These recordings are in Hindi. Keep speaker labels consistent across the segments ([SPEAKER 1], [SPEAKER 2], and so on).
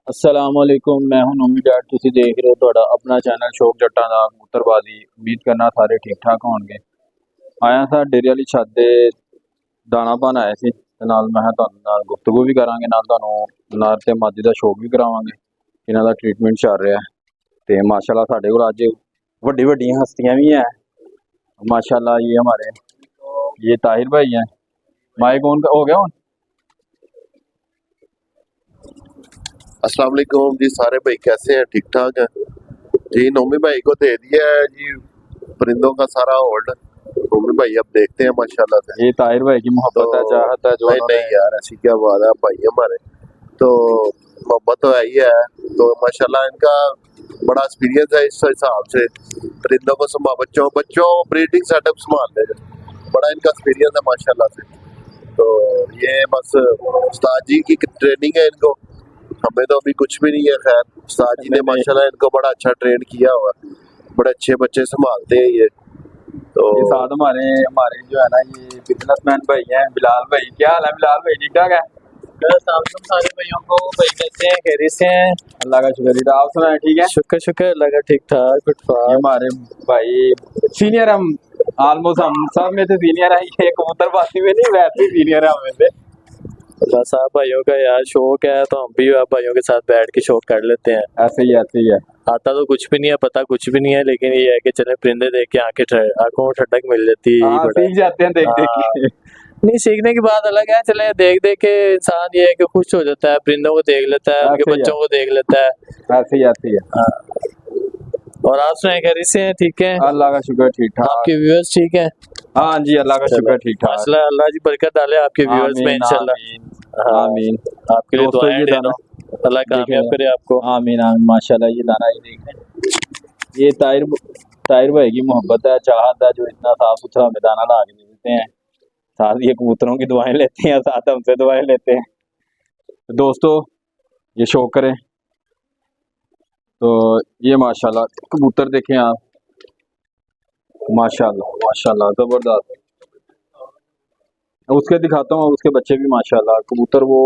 [SPEAKER 1] असलामुअलैकुम, मैं हूं नोमी डैड। तुसी देख रहे हो ਤੁਹਾਡਾ अपना चैनल शौक जट्टां दा कबूतरबाजी। उम्मीद करना सारे ठीक ठाक होणगे। आया था डेरे वाली छत ते दाना पान आए सी ते नाल मैं तुहानू नाल गुफ्तगू भी करांगे, नाल तुहानू नर ते मादी दा शौक भी करावांगे। इन्हां दा ट्रीटमेंट चल रहा है ते माशाल्लाह साडे कोल अज वड्डी वड्डियां हस्तियां भी हैं। माशाल्लाह ये हमारे ये ताहिर भाई हैं। माइक ऑन हो गया।
[SPEAKER 2] अस्सलाम वालेकुम जी, सारे भाई कैसे हैं? ठीक ठाक हैं जी। नोमी भाई को दे दिया है जी परिंदों का सारा होल्ड। नोमी भाई अब देखते हैं माशाल्लाह से।
[SPEAKER 1] ये ताहिर भाई की
[SPEAKER 2] तो
[SPEAKER 1] मोहब्बत है, चाहत है जो
[SPEAKER 2] नहीं
[SPEAKER 1] उन्होंने।
[SPEAKER 2] नहीं यार, ऐसी क्या बात है भाई हमारे, तो मोहब्बत तो है ही है। तो माशाल्लाह इनका बड़ा एक्सपीरियंस है इस हिसाब से परिंदों को बच्चों बच्चों ब्रीडिंग सेटअप संभालने का बड़ा इनका एक्सपीरियंस है माशाल्लाह से। तो ये बस उस्ताद जी की ट्रेनिंग है इनको, हमें तो अभी कुछ भी नहीं है। खैर उस्ताद जी ने माशाल्लाह इनको बड़ा अच्छा ट्रेन किया हुआ, बड़े अच्छे बच्चे संभालते हैं ये। तो
[SPEAKER 1] ये साथ हमारे हमारे जो है ना, ये बिजनेसमैन भाई हैं, बिलाल भाई। क्या हाल है बिलाल भाई? ठीक ठाक है?
[SPEAKER 3] सारे भाइयों को भाई कहते हैं, खैरियत से हैं।
[SPEAKER 1] अल्लाह का शुक्र है। आप सुनाए ठीक है?
[SPEAKER 3] शुक्र शुक्र अल्लाह का, ठीक ठाक
[SPEAKER 1] ये
[SPEAKER 3] गुड।
[SPEAKER 1] हमारे भाई सीनियर, हम ऑलमोस्ट हम सब में से सीनियर है। ये कबूतरबाजी में नहीं, वैसे ही सीनियर है हमें से।
[SPEAKER 3] बस आप भाइयों का यार शौक है तो हम भी आप भाइयों के साथ बैठ के शौक कर लेते हैं।
[SPEAKER 1] ऐसे ही ऐसे ही है।
[SPEAKER 3] आता तो कुछ भी नहीं है, पता कुछ भी नहीं है, लेकिन ये है कि चले परिंदे देख के आंखों में ठंडक मिल जाती है, यही
[SPEAKER 1] हाँ,
[SPEAKER 3] बड़ा
[SPEAKER 1] सीख जाते हैं देख देख
[SPEAKER 3] हाँ।
[SPEAKER 1] के।
[SPEAKER 3] नहीं, सीखने की बात अलग है, चले देख देख के इंसान ये है कि खुश हो जाता है, परिंदों को देख लेता है, उनके
[SPEAKER 1] ऐसे ही है,
[SPEAKER 3] बच्चों को देख लेता है।
[SPEAKER 1] ऐसे ही ऐसे ही है।
[SPEAKER 3] हाँ। और आप सुनाए, खैरियत से हैं? ठीक है,
[SPEAKER 1] अल्लाह का शुक्र, ठीक ठाक।
[SPEAKER 3] आपके व्यूअर्स ठीक है?
[SPEAKER 1] हाँ जी, अल्लाह का शुक्र, ठीक ठाक।
[SPEAKER 3] माशाल्लाह, अल्लाह जी बरकत डाले आपके व्यूअर्स में
[SPEAKER 1] आमीन
[SPEAKER 3] इंशाल्लाह।
[SPEAKER 1] आमीन
[SPEAKER 3] हाँ,
[SPEAKER 1] आमीन।
[SPEAKER 3] आपके लिए
[SPEAKER 1] दोस्तों
[SPEAKER 3] दुआएं
[SPEAKER 1] ये
[SPEAKER 3] दे
[SPEAKER 1] दाना
[SPEAKER 3] रहा हूँ, अल्लाह कामयाब
[SPEAKER 1] देखें।
[SPEAKER 3] करे आपको।
[SPEAKER 1] आमीन आमीन। माशाल्लाह ये दाना ये देखें। ये ताहिर भाई की मोहब्बत है, चाहत है, जो इतना साफ सुथरा हमें दाना ला के देते हैं। साथ ये कबूतरों की दुआएं लेते हैं, साथ हमसे दुआएं लेते हैं। तो दोस्तों ये शौक करें। तो ये माशाल्लाह कबूतर देखें आप, माशाल्लाह माशाल्लाह जबरदस्त। उसके दिखाता हूँ, उसके बच्चे भी माशाल्लाह। कबूतर वो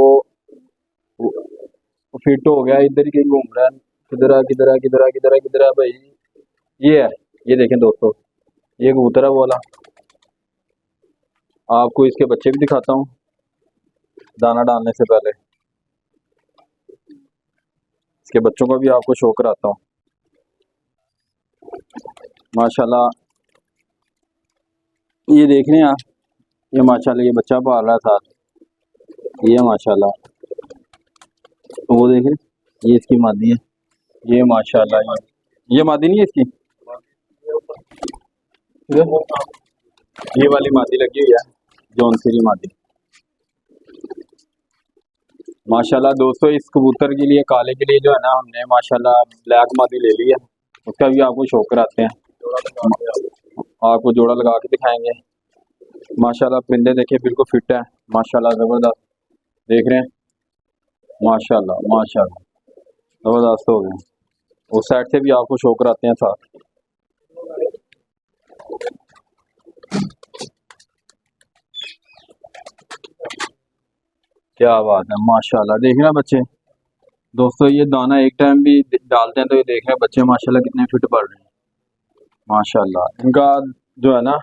[SPEAKER 1] फिट हो गया, इधर ही कहीं घूम रहा है। किधर है किधर है किधर है किधर है किधर है भाई? ये है, ये देखें दोस्तों, ये कबूतर है वो वाला। आपको इसके बच्चे भी दिखाता हूँ दाना डालने से पहले। इसके बच्चों का भी आपको शो कराता हूँ। माशाल्लाह ये देख रहे हैं आप, ये माशाल्लाह ये बच्चा पाल रहा था। ये माशाल्लाह वो देख रहे हैं, ये इसकी मादी है। ये माशाल्लाह ये मादी नहीं है इसकी, ये वाली मादी लगी हुई है, जौनसीरी मादी। माशाल्लाह दोस्तों, इस कबूतर के लिए, काले के लिए जो है ना, हमने माशाल्लाह ब्लैक मादी ले ली है। उसका भी आपको शौक कराते हैं, आपको जोड़ा लगा के दिखाएंगे। माशाल्लाह परिंदे देखिए बिल्कुल फिट है, माशाल्लाह जबरदस्त। देख रहे हैं, माशाल्लाह माशाल्लाह जबरदस्त हो गए। उस साइड से भी आपको शौक कराते हैं साथ। क्या बात है, माशाल्लाह। देख रहे हैं बच्चे दोस्तों, ये दाना एक टाइम भी डालते हैं तो ये देख रहे हैं बच्चे माशाल्लाह कितने फिट पड़ रहे हैं। माशाल्लाह इनका जो है ना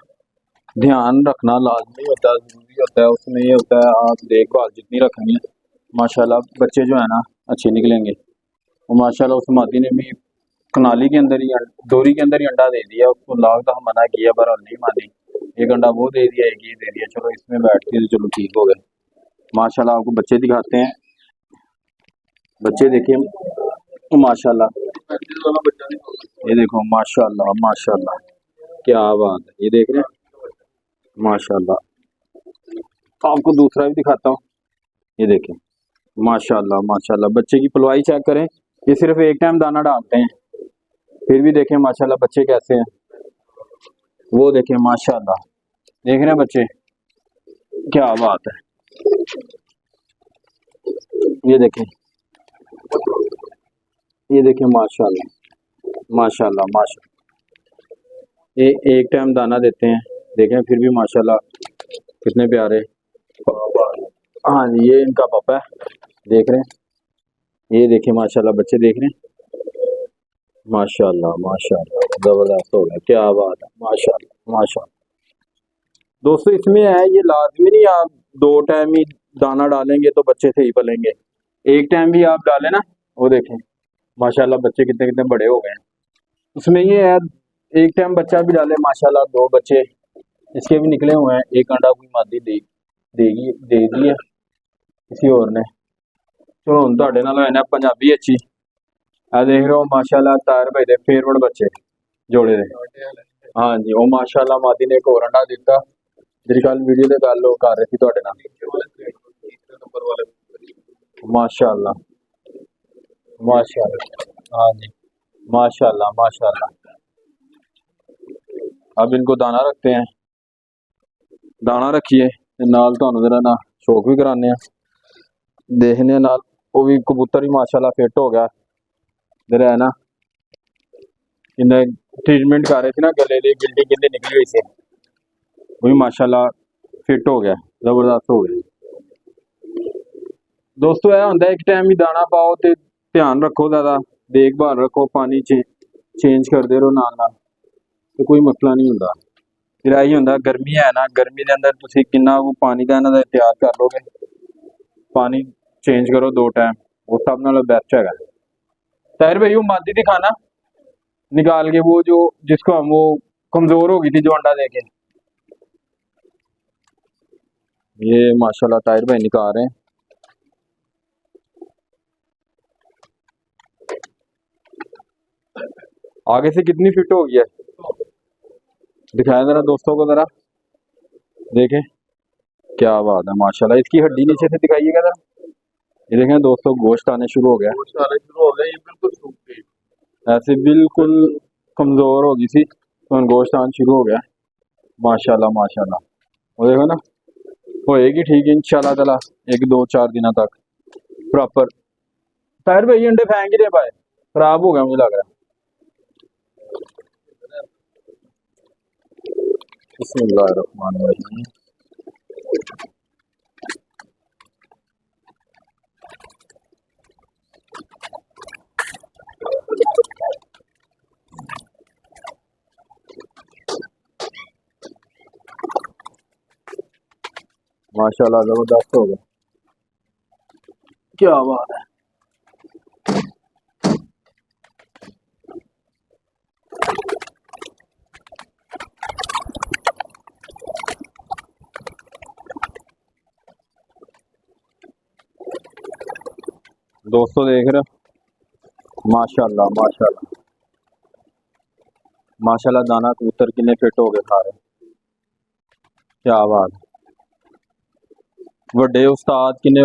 [SPEAKER 1] ध्यान रखना लाजमी होता है, जरूरी होता है। उसमें ये होता है आप देखभाल जितनी रखेंगे माशाल्लाह बच्चे जो है ना अच्छे निकलेंगे। और माशाल्लाह उस मादी ने भी कनाली के अंदर ही, डोरी के अंदर ही अंडा दे दिया। उसको लाग तो हम मना किया पर नहीं मानी। एक अंडा वो दे दिया, एक ये दे दिया। चलो इसमें बैठती है, चलो ठीक हो गए। माशाल्लाह आपको बच्चे दिखाते हैं, बच्चे देखिए माशाल्लाह। ये देखो माशाल्लाह माशाल्लाह, क्या बात है। ये देख रहे हैं माशाल्लाह। आपको दूसरा भी दिखाता हूँ, ये देखें माशाल्लाह माशाल्लाह। बच्चे की पलवाई चेक करें, ये सिर्फ एक टाइम दाना डालते हैं, फिर भी देखें माशाल्लाह बच्चे कैसे हैं। वो देखें माशाल्लाह, देख रहे हैं बच्चे, क्या बात है। ये देखें, ये देखें माशाल्लाह माशाल्लाह माशाल्लाह। ये एक टाइम दाना देते हैं, देखें फिर भी माशाल्लाह कितने प्यारे। हाँ जी, ये इनका पापा है, देख रहे हैं ये देखिए माशाल्लाह बच्चे देख रहे हैं, माशाल्लाह माशाल्लाह जबरदस्त हो गया, क्या बात है, माशाल्लाह माशाल्लाह। दोस्तों इसमें है ये लाजमी नहीं आप 2 टाइम ही दाना डालेंगे तो बच्चे सही पलेंगे, एक टाइम भी आप डालें ना, वो देखें माशाल्लाह बच्चे कितने कितने बड़े हो गए हैं। उसमें ये है एक टाइम बच्चा भी डाले माशाल्लाह 2 बच्चे इसके भी निकले हुए हैं, एक अंडा कोई मादी देगी दे दी है किसी और ने। चलो हम ਤੁਹਾਡੇ ਨਾਲ ਹੋਏ ਨੇ ਪੰਜਾਬੀ ਅੱਛੀ ਆ ਦੇਖ ਰਹੇ ਹੋ ਮਾਸ਼ਾਅੱਲਾ ਤਾਰ ਭਾਈ ਦੇ ਫੇਵਰਟ ਬੱਚੇ ਜੋੜੇ ਦੇ। ਹਾਂਜੀ ਉਹ ਮਾਸ਼ਾਅੱਲਾ ਮਾਦੀ ਨੇ ਇੱਕ ਹੋਰ ਅੰਡਾ ਦਿੱਤਾ ਜਿਹੜੀ ਕੱਲ ਵੀਡੀਓ ਤੇ ਗੱਲ ਉਹ ਕਰ ਰਹੀ ਸੀ ਤੁਹਾਡੇ ਨਾਲ। माशाल्लाह माशाल्लाह, हाँ जी माशाल्लाह माशाल्लाह। अब इनको दाना रखते हैं, दाना रखिए ते नाल तुहानू जरा ना शौक भी कराने हैं, देखने नाल वो भी कबूतर ही माशाल्लाह फिट हो गया जरा है ना, इन्हें ट्रीटमेंट कर रहे थे ना गले की गिल्टी गिल्टी निकली हुई थी, वो भी माशाल्लाह फिट हो गया, जबरदस्त हो गया। दोस्तों यह होंगे एक टाइम ही दाना पाओ तो ध्यान रखो, ज़्यादा देखभाल रखो, पानी चेंज करते रहो नाल नाल तो कोई मसला नहीं होंदा। फिर यही होंदा गर्मी है ना, गर्मी के अंदर तुसीं किन्ना वो पानी का इन्हां दा एहतियात कर लोगे, पानी चेंज करो 2 टाइम, वो सब नालों बेस्ट है। ताहिर भाई वो मादी दिखाना निकाल के, वो जो जिसको हम वो कमजोर हो गई थी जो अंडा देके, ये माशाल्लाह ताहिर भाई निकाल रहे हैं। आगे से कितनी फिट हो गई है दिखाएं जरा दोस्तों को, जरा देखें क्या बात है माशाल्लाह। इसकी हड्डी नीचे से दिखाइएगा जरा, ये देखें दोस्तों गोश्त आने शुरू हो गया,
[SPEAKER 2] ये बिल्कुल सूख गई,
[SPEAKER 1] ऐसे बिल्कुल कमजोर हो गई थी तो गोश्त आना शुरू हो गया माशाल्लाह माशाल्लाह। वो देखो ना होएगी ठीक इंशाल्लाह ताला 1-2-4 दिनों तक प्रॉपर। ताहिर भाई अंडे फेंक ही दे पाए, खराब हो गया मुझे लग रहा है। बिस्मिल्लाहिर्रहमानिर्रहीम। माशाल्लाह जबरदस्त हो गया, क्या बात है। दोस्तों देख रहे हो माशाल्लाह माशाल्लाह माशाल्लाह, दाना कबूतर कितने फिट हो गए खा रहे, क्या बात है। ਵੱਡੇ ਉਸਤਾਦ किन्ने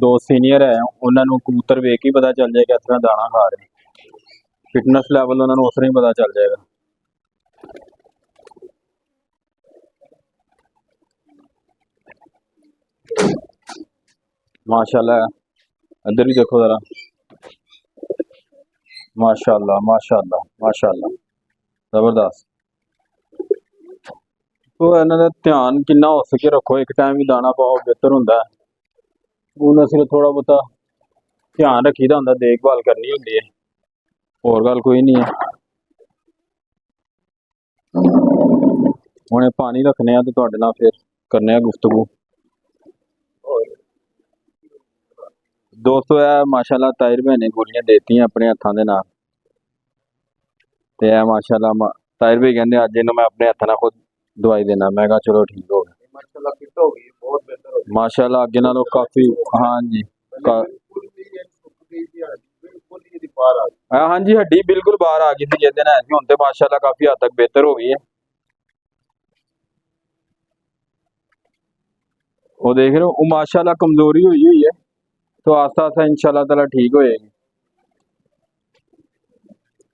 [SPEAKER 1] दो सीनियर है उन्होंने कबूतर वेख ही पता चल जाएगा इस तरह दाना खा रहे, फिटनेस लैवल उन्होंने उस तरह ही पता चल जाएगा। माशाल्लाह इधर भी देखो जरा, माशाल्लाह माशाल्लाह माशाल्लाह जबरदस्त। तो इन्हों का ध्यान कितना हो सके रखो, एक टाइम ही दाना पाओ बेहतर होंदा है, उन्हें सिर्फ थोड़ा बहुता ध्यान रखीदा होंदा, देखभाल करनी होंदी है, होर गल कोई नहीं है। हुणे पानी रखने तो तुहाडे नाल फिर करने गुफ्तगू। दोस्तों यह माशाल्लाह ताहिर भाई ने गोलियां देती हैं अपने हत्थों के नाल, ते यह माशाल्लाह ताहिर भाई कहंदे अज इन्हूं मैं अपने हत्थों नाल खुद दवाई देना, मैं कहा चलो ठीक हो गया
[SPEAKER 2] माशाल्लाह फिट हो गई, बहुत बेहतर हो गई
[SPEAKER 1] माशाल्लाह, अगे नालों काफी। हाँ जी हाँ जी हड्डी बिल्कुल बाहर आ गई थी जिस दिन ऐसी, हुण ते माशाल्लाह काफी हद तक बेहतर हो गई है। वो देख रहे हो वो माशाल्लाह कमजोरी हुई हुई है, तो आस्ता आस्ता इंशाल्लाह ताला ठीक हो जाएगी,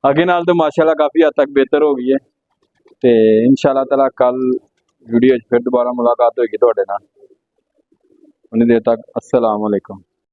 [SPEAKER 1] आगे नाल तो माशाल्लाह काफी हद तक बेहतर हो गई है। तो इंशाल्लाह ताला कल वीडियो फिर दोबारा मुलाकात होगी तुहाडे नाल, उन्नी देर तक अस्सलाम वालेकुम।